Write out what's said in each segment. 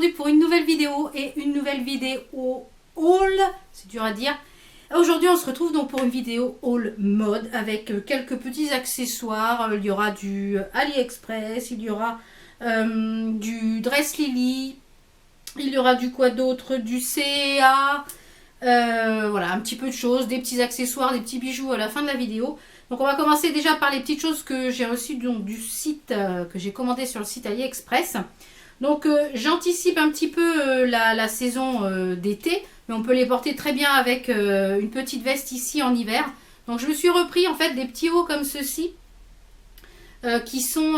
aujourd'hui pour une nouvelle vidéo et une nouvelle vidéo haul, c'est dur à dire. Aujourd'hui on se retrouve donc pour une vidéo haul mode avec quelques petits accessoires. Il y aura du AliExpress, il y aura du Dress Lily, il y aura du quoi d'autre, du CA, voilà un petit peu de choses, des petits accessoires, des petits bijoux à la fin de la vidéo. Donc on va commencer déjà par les petites choses que j'ai reçues donc, du site que j'ai commandé sur le site AliExpress. Donc j'anticipe un petit peu la saison d'été, mais on peut les porter très bien avec une petite veste ici en hiver. Donc je me suis repris en fait des petits hauts comme ceci qui sont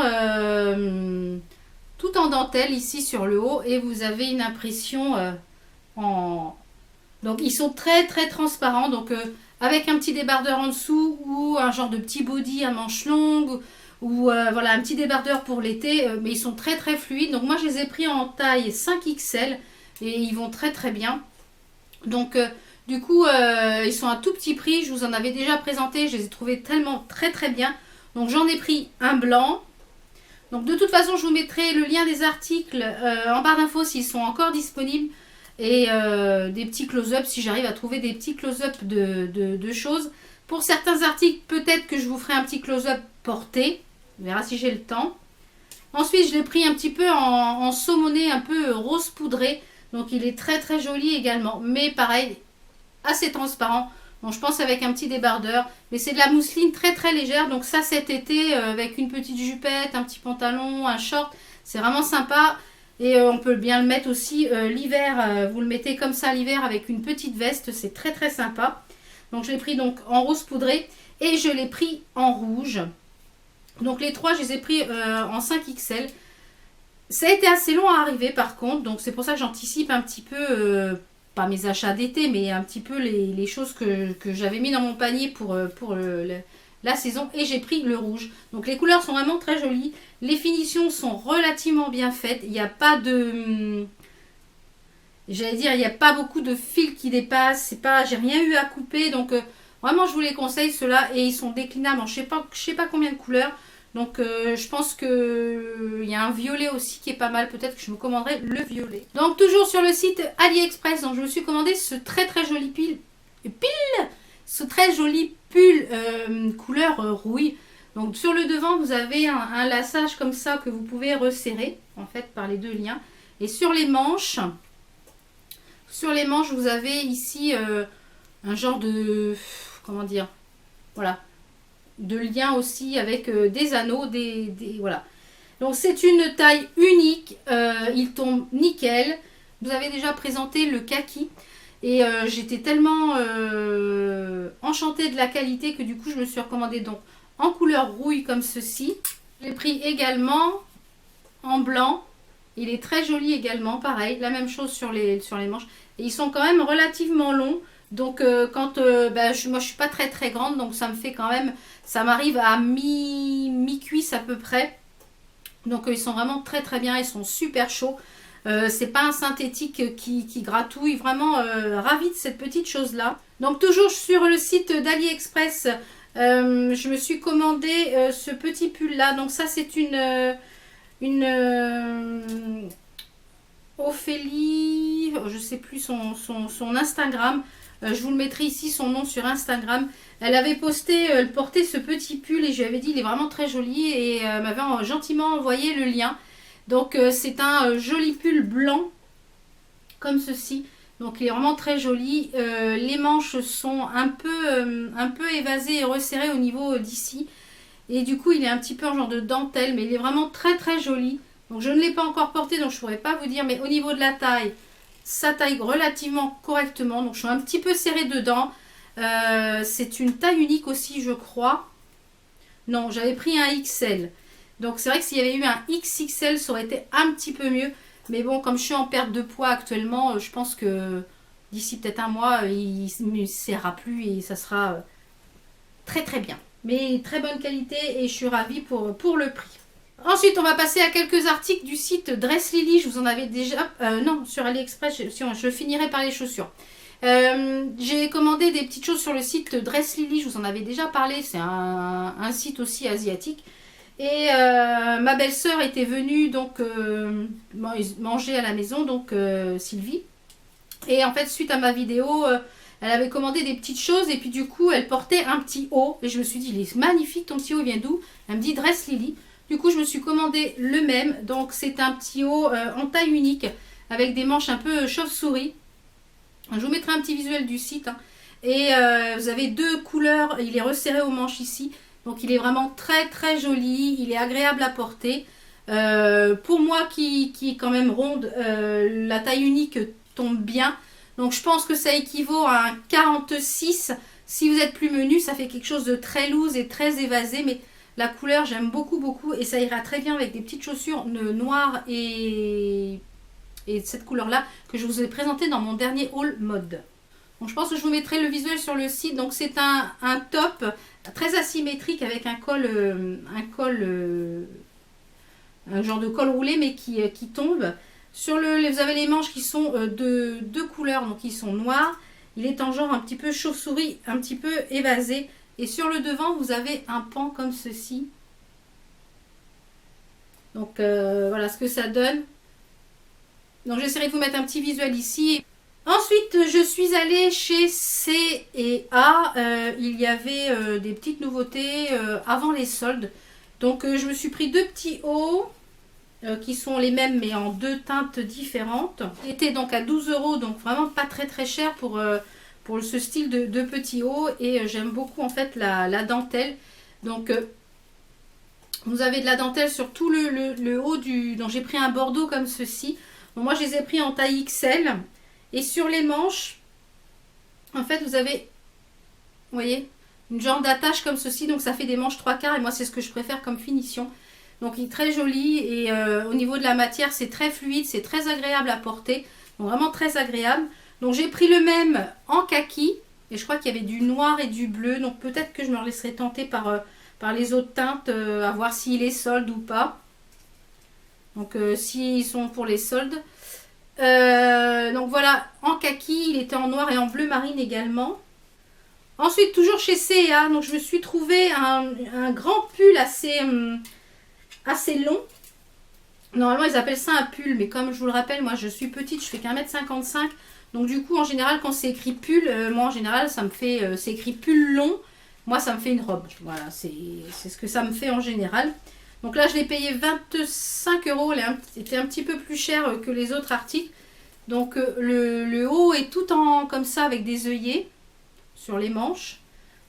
tout en dentelle ici sur le haut et vous avez une impression en... Donc ils sont très très transparents, donc avec un petit débardeur en dessous ou un genre de petit body à manches longues ou voilà un petit débardeur pour l'été, mais ils sont très très fluides. Donc moi je les ai pris en taille 5XL et ils vont très très bien. Donc du coup ils sont à tout petit prix, je vous en avais déjà présenté, je les ai trouvés tellement très très bien. Donc j'en ai pris un blanc. Donc de toute façon je vous mettrai le lien des articles en barre d'infos s'ils sont encore disponibles. Et des petits close-up si j'arrive à trouver des petits close-up de choses. Pour certains articles, peut-être que je vous ferai un petit close-up porté. On verra si j'ai le temps. Ensuite, je l'ai pris un petit peu en saumonné, un peu rose poudré. Donc, il est très très joli également. Mais pareil, assez transparent. Donc, je pense avec un petit débardeur. Mais c'est de la mousseline très très légère. Donc, ça cet été, avec une petite jupette, un petit pantalon, un short. C'est vraiment sympa. Et on peut bien le mettre aussi l'hiver, vous le mettez comme ça l'hiver avec une petite veste, c'est très très sympa. Donc je l'ai pris donc en rose poudré et je l'ai pris en rouge. Donc les trois je les ai pris en 5XL. Ça a été assez long à arriver par contre, donc c'est pour ça que j'anticipe un petit peu, pas mes achats d'été, mais un petit peu les choses que j'avais mis dans mon panier pour la saison, et j'ai pris le rouge. Donc les couleurs sont vraiment très jolies, les finitions sont relativement bien faites, il n'y a pas de... J'allais dire, il n'y a pas beaucoup de fils qui dépassent, c'est pas, j'ai rien eu à couper, donc vraiment je vous les conseille ceux-là, et ils sont déclinables en je sais pas combien de couleurs. Donc je pense que il y a un violet aussi qui est pas mal, peut-être que je me commanderai le violet. Donc toujours sur le site AliExpress, donc je me suis commandé ce très très joli ce très joli pull couleur rouille. Donc sur le devant vous avez un laçage comme ça que vous pouvez resserrer en fait par les deux liens. Et sur les manches vous avez ici un genre de, comment dire, voilà, de lien aussi avec des anneaux, voilà. Donc c'est une taille unique, il tombe nickel. Vous avez déjà présenté le kaki. Et j'étais tellement enchantée de la qualité que du coup je me suis recommandée donc en couleur rouille comme ceci. Je l'ai pris également en blanc. Il est très joli également, pareil, la même chose sur les manches. Et ils sont quand même relativement longs. Donc quand moi je suis pas très très grande, donc ça me fait quand même, ça m'arrive à mi-cuisse à peu près. Donc ils sont vraiment très très bien, ils sont super chauds. C'est pas un synthétique qui gratouille, vraiment ravie de cette petite chose là. Donc toujours sur le site d'AliExpress, je me suis commandé ce petit pull là. Donc ça c'est une Ophélie, je sais plus son Instagram. Je vous le mettrai ici, son nom sur Instagram. Elle avait posté, elle portait ce petit pull et je lui avais dit il est vraiment très joli et m'avait gentiment envoyé le lien. Donc c'est un joli pull blanc comme ceci. Donc il est vraiment très joli. Les manches sont un peu évasées et resserrées au niveau d'ici. Et du coup il est un petit peu en genre de dentelle, mais il est vraiment très très joli. Donc je ne l'ai pas encore porté, donc je ne pourrais pas vous dire. Mais au niveau de la taille, ça taille relativement correctement. Donc je suis un petit peu serrée dedans. C'est une taille unique aussi je crois. Non, j'avais pris un XL. Donc c'est vrai que s'il y avait eu un XXL, ça aurait été un petit peu mieux. Mais bon, comme je suis en perte de poids actuellement, je pense que d'ici peut-être un mois, il ne serrera plus et ça sera très très bien. Mais très bonne qualité et je suis ravie pour le prix. Ensuite, on va passer à quelques articles du site Dress Lily. Je vous en avais déjà... non, sur AliExpress, je finirai par les chaussures. J'ai commandé des petites choses sur le site Dress Lily. Je vous en avais déjà parlé. C'est un site aussi asiatique. Et ma belle-sœur était venue donc manger à la maison, donc Sylvie. Et en fait, suite à ma vidéo, elle avait commandé des petites choses et puis du coup, elle portait un petit haut. Et je me suis dit, il est magnifique ton petit haut, il vient d'où? Elle me dit Dress Lily. Du coup, je me suis commandé le même. Donc, c'est un petit haut en taille unique avec des manches un peu chauve-souris. Je vous mettrai un petit visuel du site. Hein. Et vous avez deux couleurs. Il est resserré aux manches ici. Donc, il est vraiment très très joli. Il est agréable à porter. Pour moi qui est quand même ronde, la taille unique tombe bien. Donc, je pense que ça équivaut à un 46. Si vous êtes plus menu, ça fait quelque chose de très loose et très évasé. Mais la couleur, j'aime beaucoup beaucoup. Et ça ira très bien avec des petites chaussures noires et cette couleur-là que je vous ai présenté dans mon dernier haul mode. Donc, je pense que je vous mettrai le visuel sur le site. Donc, c'est un top très asymétrique avec un genre de col roulé mais qui tombe. Vous avez les manches qui sont de deux couleurs, donc ils sont noirs. Il est en genre un petit peu chauve-souris, un petit peu évasé. Et sur le devant, vous avez un pan comme ceci. Donc voilà ce que ça donne. Donc j'essaierai de vous mettre un petit visuel ici. Ensuite, je suis allée chez C&A. Il y avait des petites nouveautés avant les soldes. Donc je me suis pris deux petits hauts qui sont les mêmes mais en deux teintes différentes. Ils étaient donc à 12 €, donc vraiment pas très très cher pour ce style de petits hauts. Et j'aime beaucoup en fait la dentelle. Donc vous avez de la dentelle sur tout le haut du... Donc j'ai pris un bordeaux comme ceci. Donc moi je les ai pris en taille XL. Et sur les manches, en fait vous avez, vous voyez, une genre d'attache comme ceci. Donc ça fait des manches 3/4 et moi c'est ce que je préfère comme finition. Donc il est très joli et au niveau de la matière c'est très fluide, c'est très agréable à porter. Donc vraiment très agréable. Donc j'ai pris le même en kaki. Et je crois qu'il y avait du noir et du bleu. Donc peut-être que je me laisserai tenter par les autres teintes, à voir s'il est solde ou pas. Donc s'ils sont pour les soldes. Donc voilà, en kaki, il était en noir et en bleu marine également. Ensuite, toujours chez C&A, donc je me suis trouvé un grand pull assez long. Normalement, ils appellent ça un pull, mais comme je vous le rappelle, moi je suis petite, je fais qu'1,55 m. Donc du coup, en général, quand c'est écrit pull, moi en général, ça me fait, c'est écrit pull long. Moi, ça me fait une robe. Voilà, c'est ce que ça me fait en général. Donc là, je l'ai payé 25 €. Elle était un petit peu plus cher que les autres articles. Donc le haut est tout en comme ça avec des œillets sur les manches.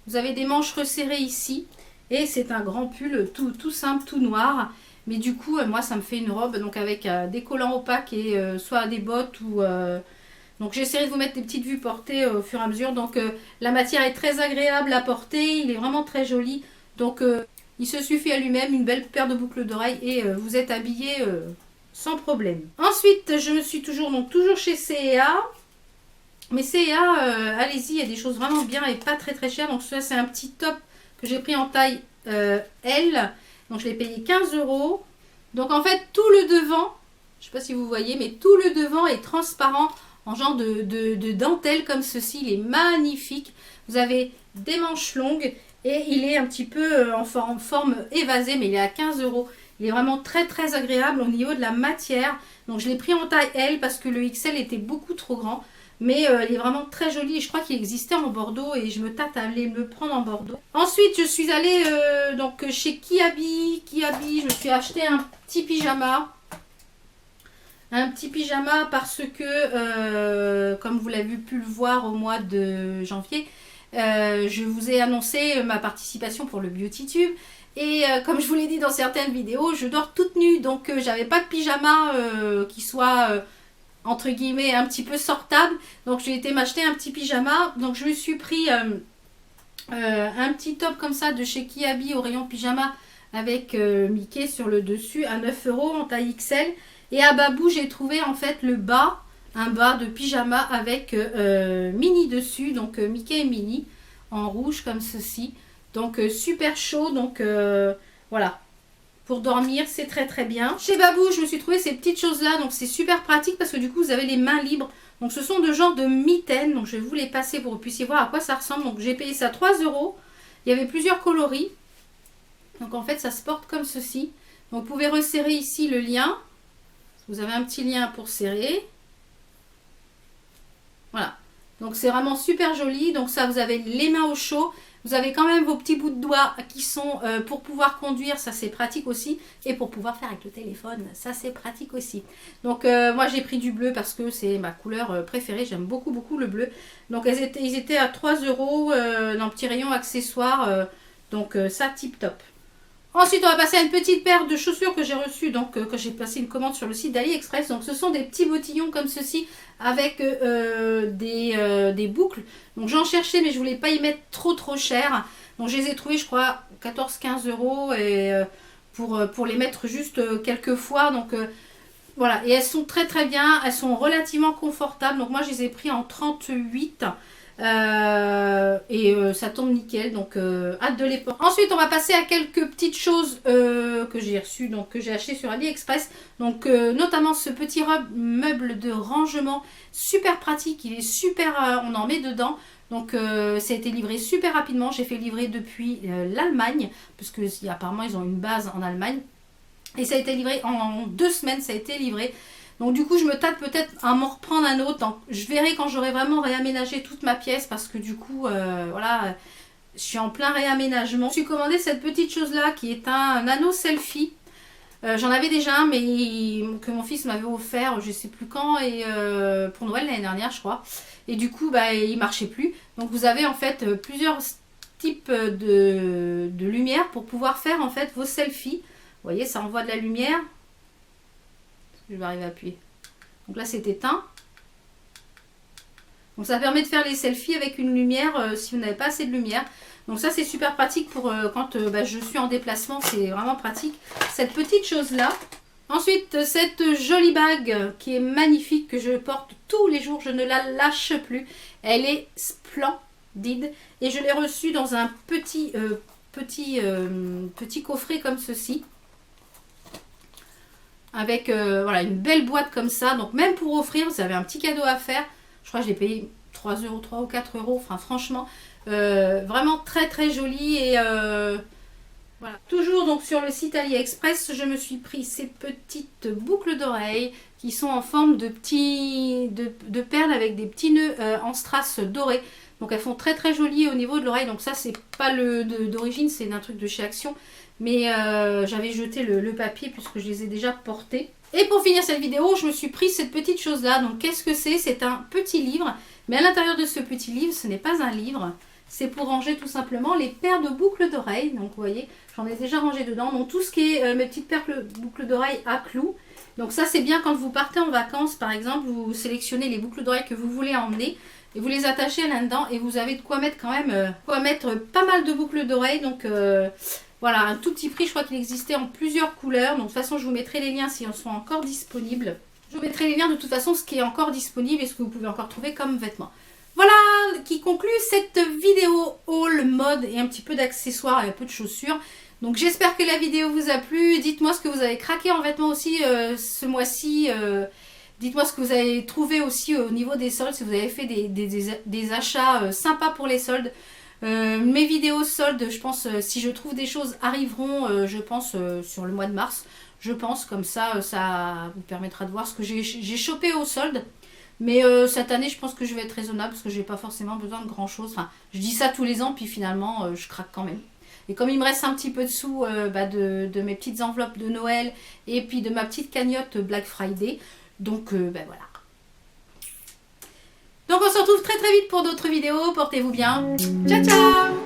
Vous avez des manches resserrées ici. Et c'est un grand pull tout simple, tout noir. Mais du coup, moi, ça me fait une robe donc avec des collants opaques et soit des bottes ou... Donc j'essaierai de vous mettre des petites vues portées au fur et à mesure. Donc la matière est très agréable à porter. Il est vraiment très joli. Donc il se suffit à lui-même une belle paire de boucles d'oreilles et vous êtes habillé sans problème. Ensuite, je me suis toujours chez C&A. Mais C&A, allez-y, il y a des choses vraiment bien et pas très très chères. Donc ça, c'est un petit top que j'ai pris en taille L. Donc je l'ai payé 15 €. Donc en fait, tout le devant, je ne sais pas si vous voyez, mais tout le devant est transparent en genre de dentelle comme ceci. Il est magnifique. Vous avez des manches longues et il est un petit peu en forme évasée, mais il est à 15 €. Il est vraiment très très agréable au niveau de la matière. Donc je l'ai pris en taille L parce que le XL était beaucoup trop grand. Mais il est vraiment très joli. Je crois qu'il existait en Bordeaux et je me tâte à aller me prendre en Bordeaux. Ensuite, je suis allée donc chez Kiabi. Je me suis acheté un petit pyjama. Un petit pyjama parce que, comme vous l'avez pu le voir au mois de janvier, je vous ai annoncé ma participation pour le BeautyTube. Et comme je vous l'ai dit dans certaines vidéos, je dors toute nue. Donc, j'avais pas de pyjama qui soit... entre guillemets un petit peu sortable, donc j'ai été m'acheter un petit pyjama. Donc je me suis pris un petit top comme ça de chez Kiabi au rayon pyjama avec Mickey sur le dessus à 9 € en taille XL. Et à Babou j'ai trouvé en fait un bas de pyjama avec Minnie dessus, donc Mickey et Minnie en rouge comme ceci. Donc super chaud, donc voilà. Pour dormir, c'est très très bien. Chez Babou, je me suis trouvé ces petites choses-là. Donc, c'est super pratique parce que du coup, vous avez les mains libres. Donc, ce sont de genre de mitaines. Donc, je vais vous les passer pour que vous puissiez voir à quoi ça ressemble. Donc, j'ai payé ça 3 €. Il y avait plusieurs coloris. Donc en fait, ça se porte comme ceci. Donc vous pouvez resserrer ici le lien. Vous avez un petit lien pour serrer. Voilà. Donc c'est vraiment super joli. Donc ça, vous avez les mains au chaud. Vous avez quand même vos petits bouts de doigts qui sont pour pouvoir conduire. Ça, c'est pratique aussi. Et pour pouvoir faire avec le téléphone. Ça, c'est pratique aussi. Donc moi, j'ai pris du bleu parce que c'est ma couleur préférée. J'aime beaucoup, beaucoup le bleu. Donc ils étaient à 3 € dans le petit rayon accessoires. Donc ça, tip top. Ensuite, on va passer à une petite paire de chaussures que j'ai reçues, donc que j'ai passé une commande sur le site d'AliExpress. Donc, ce sont des petits bottillons comme ceci avec des boucles. Donc, j'en cherchais, mais je voulais pas y mettre trop cher. Donc, je les ai trouvés, je crois, 14-15 € et pour les mettre juste quelques fois. Donc, voilà. Et elles sont très bien. Elles sont relativement confortables. Donc, moi, je les ai pris en 38. Ça tombe nickel, donc hâte de les porter. Ensuite, on va passer à quelques petites choses que j'ai reçues, donc que j'ai acheté sur AliExpress. Donc notamment ce petit meuble de rangement super pratique, il est super, on en met dedans. Donc ça a été livré super rapidement. J'ai fait livrer depuis l'Allemagne, parce que apparemment ils ont une base en Allemagne. Et ça a été livré en 2 semaines, ça a été livré. Donc du coup, je me tâte peut-être à m'en reprendre un autre. Donc, je verrai quand j'aurai vraiment réaménagé toute ma pièce parce que du coup, voilà, je suis en plein réaménagement. Je me suis commandé cette petite chose-là qui est un anneau selfie. J'en avais déjà un, mais que mon fils m'avait offert, je ne sais plus quand, et pour Noël l'année dernière, je crois. Et du coup, bah, il ne marchait plus. Donc vous avez en fait plusieurs types de lumière pour pouvoir faire en fait vos selfies. Vous voyez, ça envoie de la lumière. Je vais arriver à appuyer. Donc là, c'est éteint. Donc ça permet de faire les selfies avec une lumière si vous n'avez pas assez de lumière. Donc ça, c'est super pratique pour quand je suis en déplacement. C'est vraiment pratique. Cette petite chose-là. Ensuite, cette jolie bague qui est magnifique, que je porte tous les jours. Je ne la lâche plus. Elle est splendide. Et je l'ai reçue dans un petit coffret comme ceci. Avec voilà, une belle boîte comme ça. Donc même pour offrir, vous avez un petit cadeau à faire. Je crois que je l'ai payé 3 ou 4 €. Enfin franchement, vraiment très joli. Et voilà. Toujours donc sur le site AliExpress, je me suis pris ces petites boucles d'oreilles qui sont en forme de perles avec des petits nœuds en strass dorés. Donc elles font très jolies au niveau de l'oreille. Donc ça, c'est pas d'origine, c'est un truc de chez Action. Mais j'avais jeté le papier puisque je les ai déjà portés. Et pour finir cette vidéo, je me suis pris cette petite chose là. Donc qu'est-ce que c'est? C'est un petit livre. Mais à l'intérieur de ce petit livre, ce n'est pas un livre. C'est pour ranger tout simplement les paires de boucles d'oreilles. Donc vous voyez, j'en ai déjà rangé dedans. Donc tout ce qui est mes petites paires de boucles d'oreilles à clous. Donc ça, c'est bien quand vous partez en vacances par exemple. Vous sélectionnez les boucles d'oreilles que vous voulez emmener. Et vous les attachez là-dedans. Et vous avez de quoi mettre quand même pas mal de boucles d'oreilles. Donc voilà, un tout petit prix, je crois qu'il existait en plusieurs couleurs. Donc de toute façon, je vous mettrai les liens si elles sont encore disponibles. Je vous mettrai les liens de toute façon, ce qui est encore disponible et ce que vous pouvez encore trouver comme vêtements. Voilà qui conclut cette vidéo haul mode et un petit peu d'accessoires et un peu de chaussures. Donc j'espère que la vidéo vous a plu. Dites-moi ce que vous avez craqué en vêtements aussi ce mois-ci. Dites-moi ce que vous avez trouvé aussi au niveau des soldes, si vous avez fait des achats sympas pour les soldes. Mes vidéos soldes, je pense, si je trouve des choses, arriveront, je pense, sur le mois de mars. Je pense, comme ça, ça vous permettra de voir ce que j'ai chopé au solde. Mais cette année, je pense que je vais être raisonnable parce que je n'ai pas forcément besoin de grand chose. Enfin, je dis ça tous les ans, puis finalement, je craque quand même. Et comme il me reste un petit peu de sous de mes petites enveloppes de Noël et puis de ma petite cagnotte Black Friday, donc voilà. Donc on se retrouve très vite pour d'autres vidéos. Portez-vous bien. Ciao ciao.